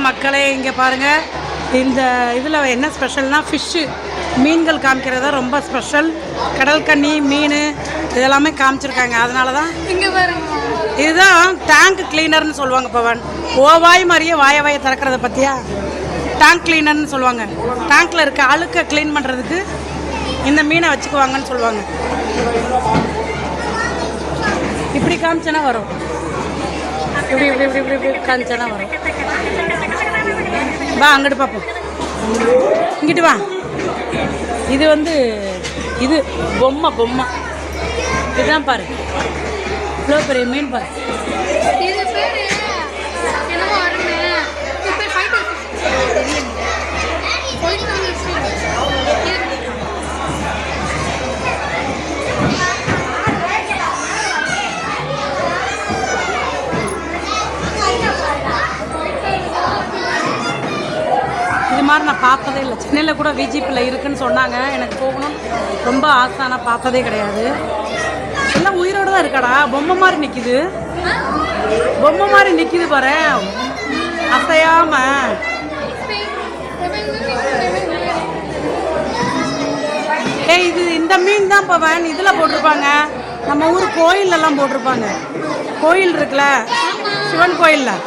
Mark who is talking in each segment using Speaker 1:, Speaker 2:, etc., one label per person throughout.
Speaker 1: மக்களே, இங்கே பாருங்கள். இந்த இதில் என்ன ஸ்பெஷல்னால் ஃபிஷ்ஷு, மீன்கள் காமிக்கிறது தான் ரொம்ப ஸ்பெஷல். கடல் கன்னி மீன் இதெல்லாமே காமிச்சிருக்காங்க. அதனால தான்
Speaker 2: இங்கே பாருங்க,
Speaker 1: இதுதான் டேங்க் கிளீனர்னு சொல்லுவாங்க. பவன் ஓவாய் மாதிரியே வாய திறக்கிறத பற்றியா டேங்க் கிளீனர்னு சொல்லுவாங்க. டேங்க்கில் இருக்க அழுக்க க்ளீன் பண்ணுறதுக்கு இந்த மீனை வச்சுக்குவாங்கன்னு சொல்லுவாங்க. இப்படி காமிச்சனா வரும், இப்படி இப்படி இப்படி இப்படி இப்படி காமிச்சனா வரும். வா அங்கிட்டு பார்ப்போம், இங்கிட்டு வா. இது இது பொம்மை இதுதான் பாரு, இவ்வளோ பெரிய மீன் பாரு. இது மாதிரி நான் பார்த்ததே இல்லை. சென்னையில் கூட விஜிபியில் இருக்குன்னு சொன்னாங்க. எனக்கு போகணும் ரொம்ப ஆசை, ஆனால் பார்த்ததே கிடையாது. எல்லாம் உயிரோடு தான் இருக்காடா. பொம்மை மாதிரி நிற்கிது, பொம்மை மாதிரி நிற்கிது பாரு, அசையாம. இது இந்த மீன் தான் பவன் இதில் போட்டிருப்பாங்க. நம்ம ஊர் கோயிலெல்லாம் போட்டிருப்பாங்க. கோயில் இருக்குல்ல, சிவன் கோயிலில்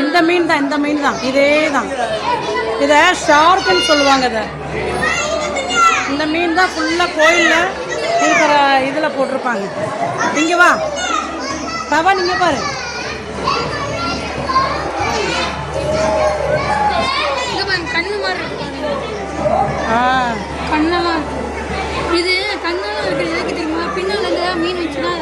Speaker 1: இந்த மீன் தான், இந்த மீன் தான், இதே தான். இதை ஷார்க்குன்னு சொல்லுவாங்க. இந்த மீன் தான் ஃபுல்லாக கோயிலில் இருக்கிற இதில் போட்டிருப்பாங்க. இங்கே வா பவன், இங்கே பாரு.
Speaker 2: கண்ணெல்லாம் இது கண்ணெல்லாம் இருக்குது. எதுக்கு தெரியுமா? பின்னால் இந்த மீன் வச்சுன்னா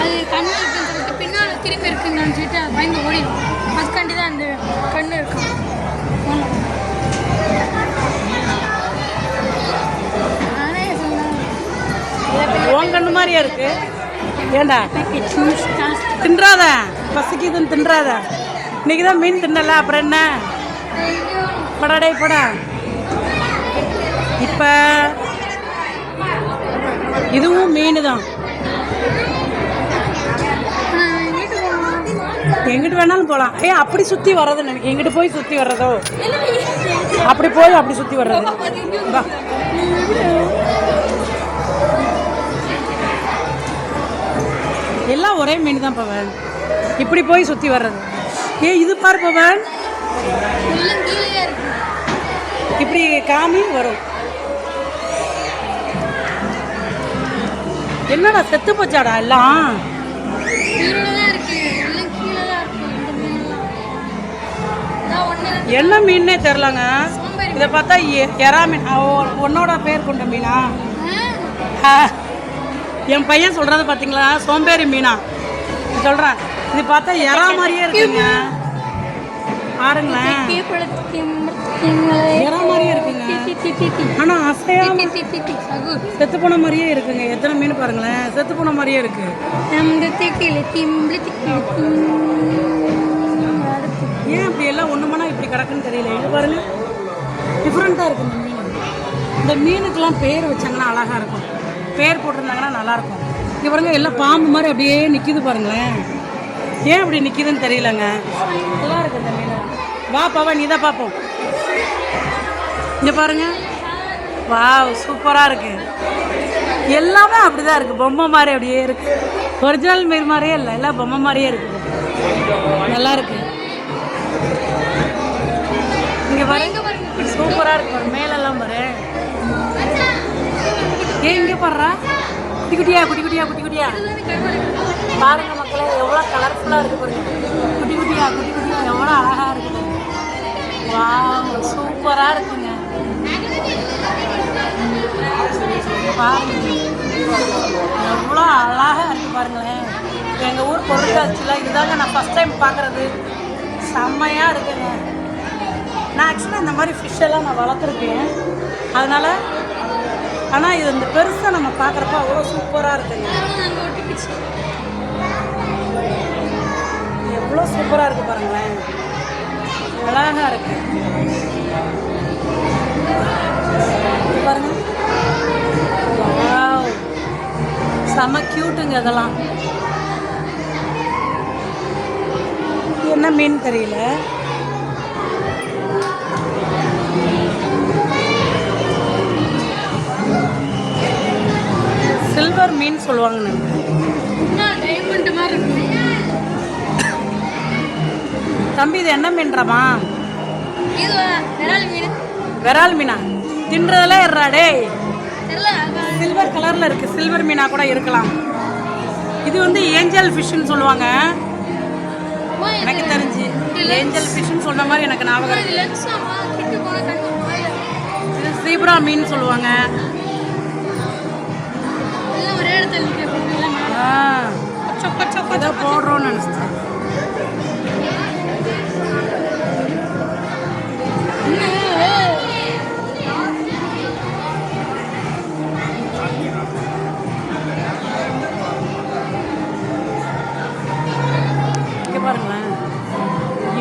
Speaker 2: அது கண்ணு இருக்குன்னு சொல்லிட்டு பின்னால் திரும்பி இருக்குன்னு நினச்சிட்டு பயந்து ஓடிடும். அதுக்காண்டி தான் அந்த கண்ணு இருக்கு. நானே சொன்னேன்
Speaker 1: உன் கண்ணு மாதிரியா இருக்கு. ஏண்டா தின்றாத, பசிக்குதுன்னு தின்றாத. இன்னைக்கு தான் மீன் தின்னல, அப்புறம் என்ன படாடே படா. இப்போ இதுவும் மீன் தான். எங்கிட்டு வேணாலும் போகலாம். அப்படி சுற்றி வர்றது எனக்கு, எங்கிட்டு போய் சுற்றி வர்றதோ, அப்படி போய் அப்படி சுற்றி வர்றது. எல்லாம் ஒரே மீன் தான் பவன், இப்படி போய் சுற்றி வர்றது. இது பாரு பவன், இப்படி காமி வரும். என்னடா செத்து போச்சாடா எல்லாம்? என்ன மீன்னே தெரிலங்க. இதை பார்த்தா எறா மீன். உன்னோட பேர் கொண்ட மீனா? என் பையன் சொல்கிறத பார்த்தீங்களா, சோம்பேறி மீனா சொல்கிறேன். இது பார்த்தா எறா மாதிரியே இருக்குங்க, பாருங்களேன். எறா மாதிரியே இருக்குங்க, ஆனால் அசையாம செத்து போன மாதிரியே இருக்குங்க. எத்தனை மீன் பாருங்களேன், செத்து போன மாதிரியே இருக்கு. ஏன் அப்படி எல்லாம் ஒன்று மணி இப்படி கிடக்குன்னு தெரியல. இது பாருங்க, டிஃப்ரெண்ட்டாக இருக்குது இந்த மீன். இந்த மீனுக்கெல்லாம் பேர் வச்சாங்கன்னா அழகாக இருக்கும், பேர் போட்டிருந்தாங்கன்னா நல்லாயிருக்கும். இங்கே பாருங்க, எல்லாம் பாம்பு மாதிரி அப்படியே நிற்கிது பாருங்களேன். ஏன் அப்படி நிற்கிதுன்னு தெரியலங்க. நல்லா இருக்குது இந்த மீன். வா பவன், இதை பார்ப்போம். இங்கே பாருங்க, வா சூப்பராக இருக்குது. எல்லாமே அப்படி தான் இருக்குது, பொம்மை மாதிரி அப்படியே இருக்குது. ஒரிஜினல் மீன் மாதிரியே இல்லை, எல்லாம் பொம்மை மாதிரியே இருக்குது. நல்லா இருக்குது. இங்கே பாருங்க, சூப்பராக இருக்கு. ஒரு மேலெல்லாம் பாரு. இங்கே பாடுறா, குட்டி குட்டியா குட்டி குட்டியா குட்டி குட்டியா பாருங்க மக்களே, எவ்வளோ கலர்ஃபுல்லாக இருக்குது பாருங்க. குட்டி குட்டியா குட்டி குட்டியா எவ்வளோ அழகாக இருக்குது. வா சூப்பராக இருக்குங்க. பாருங்க எவ்வளோ அழகாக இருக்குது பாருங்களேன். எங்கள் ஊர் பொருட்காட்சியில் இதுதாங்க நான் ஃபஸ்ட் டைம் பார்க்குறது. செம்மையாக இருக்குங்க. நான் ஆக்சுவலாக இந்த மாதிரி ஃபிஷ்ஷெல்லாம் நான் வளர்த்துருக்கேன், அதனால். ஆனால் இது இந்த பெருசாக நம்ம பார்க்குறப்ப அவ்வளோ சூப்பராக இருக்குங்க. எவ்வளோ சூப்பராக இருக்குது பாருங்களேன், அழகாக இருக்குது பாருங்க. செம்ம க்யூட்டுங்க அதெல்லாம். என்ன மீன் தெரியல. சொல்லுவாங்கன்னு
Speaker 2: இன்னும் டைமண்ட் மாதிரி இருக்கும்.
Speaker 1: தம்பி இது என்ன மீன்றாமா?
Speaker 2: இது விரால் மீன்.
Speaker 1: விரால் மீனா? தின்றதெல்லாம் இருறா டேய்.
Speaker 2: தெரியல.
Speaker 1: சில்வர் கலரில் இருக்குது. சில்வர் மீனாக கூட இருக்கலாம். இது வந்து ஏஞ்சல் ஃபிஷ்ஷுன்னு சொல்லுவாங்க எனக்கு தெரிஞ்சு. ஏஞ்சல் ஃபிஷ்ஷுன்னு சொன்ன மாதிரி எனக்கு ஞாபகம் இருக்கு. இது சீப்ரா மீன் சொல்லுவாங்க.
Speaker 2: ஒரே இடத்துல
Speaker 1: ஏதோ போடுறோன்னு நினச்சிட்டேன். இங்கே பாருங்களேன்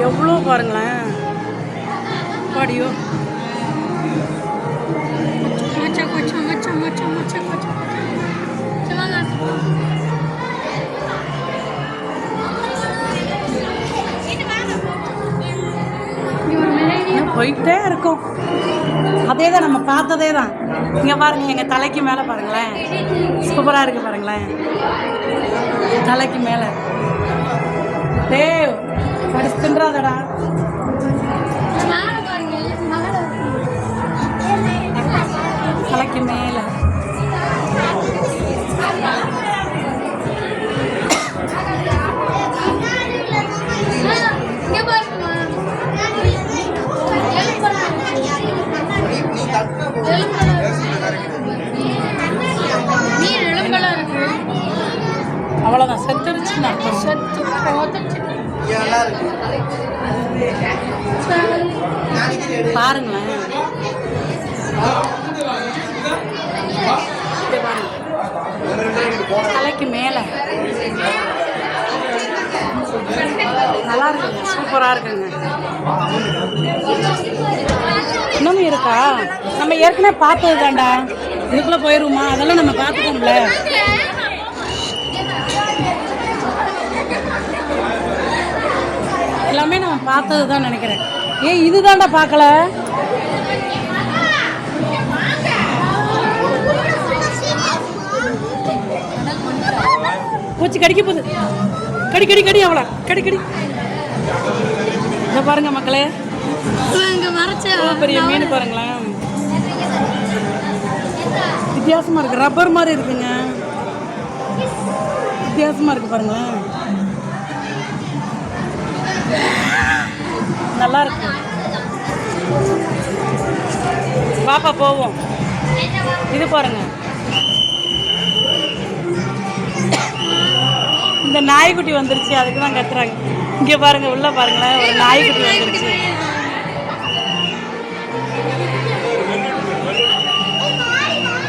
Speaker 1: எவ்வளோ பாருங்களேன் பாடியோ. போயிட்டே இருக்கும். அதே தான் நம்ம பார்த்ததே தான். இங்கே பாருங்க எங்கள் தலைக்கு மேலே பாருங்களேன் சூப்பராக இருக்குது பாருங்களேன். தலைக்கு மேலே டேய் படிச்சு தின்றாதடா. தலைக்கு மேலே அவ்வளோதான் செத்துருச்சுன்னு அர்த்தம். பாருங்களேன் தலைக்கு மேலே நல்லா இருக்குங்க. சூப்பராக இருக்குங்க. இன்னமும் இருக்கா? நம்ம ஏற்கனவே பார்த்தது தான்டா. இதுக்குள்ளே போயிடுவோமா? அதெல்லாம் நம்ம பார்த்துக்கோம்ல. எல்லாமே நம்ம பார்த்தது தான் நினைக்கிறேன். ஏன் இது தான்டா பார்க்கல? பூச்சி கடிக்க போகுது. கடி கடி கடி அவ்வளோ கடி கடி. இதை பாருங்க மக்களே பெரிய மீன் பாருங்களேன். வித்தியாசமாக இருக்குது. ரப்பர் மாதிரி இருக்குங்க. வித்தியாசமாக இருக்குது பாருங்களேன். நல்லா இருக்கு. பாப்பா போவோம். இது பாருங்க இந்த நாய்க்குட்டி வந்துருச்சு. அதுக்கு தான் கத்துறாங்க. இங்கே பாருங்க உள்ள பாருங்களேன் ஒரு நாய்க்குட்டி வந்துருச்சு.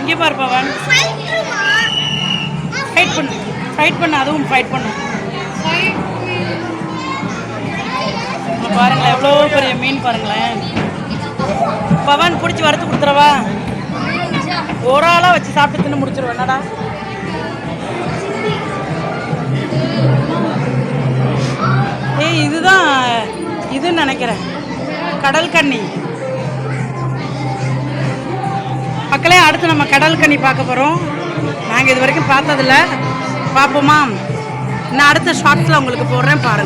Speaker 1: இங்கே பாரு பவன் ஃபைட் பண்ணு அதுவும் ஃபைட் பண்ணு. பாருங்களேன் எவ்வளோ பெரிய மீன் பாருங்களேன். பவன் பிடிச்சி வறுத்து கொடுத்துறவா? ஒரு ஆளாக வச்சு சாப்பிட்டு தின்னு முடிச்சிருவேன். என்னடா ஏய் இதுதான் இதுன்னு நினைக்கிறேன். கடல் கன்னி மக்களே. அடுத்து நம்ம கடல் கன்னி பார்க்க போகிறோம். நாங்கள் இது வரைக்கும் பார்த்ததில்ல. பார்ப்போமா? நான் அடுத்த ஷார்ட்ஸில் உங்களுக்கு போடுறேன் பாருங்கள்.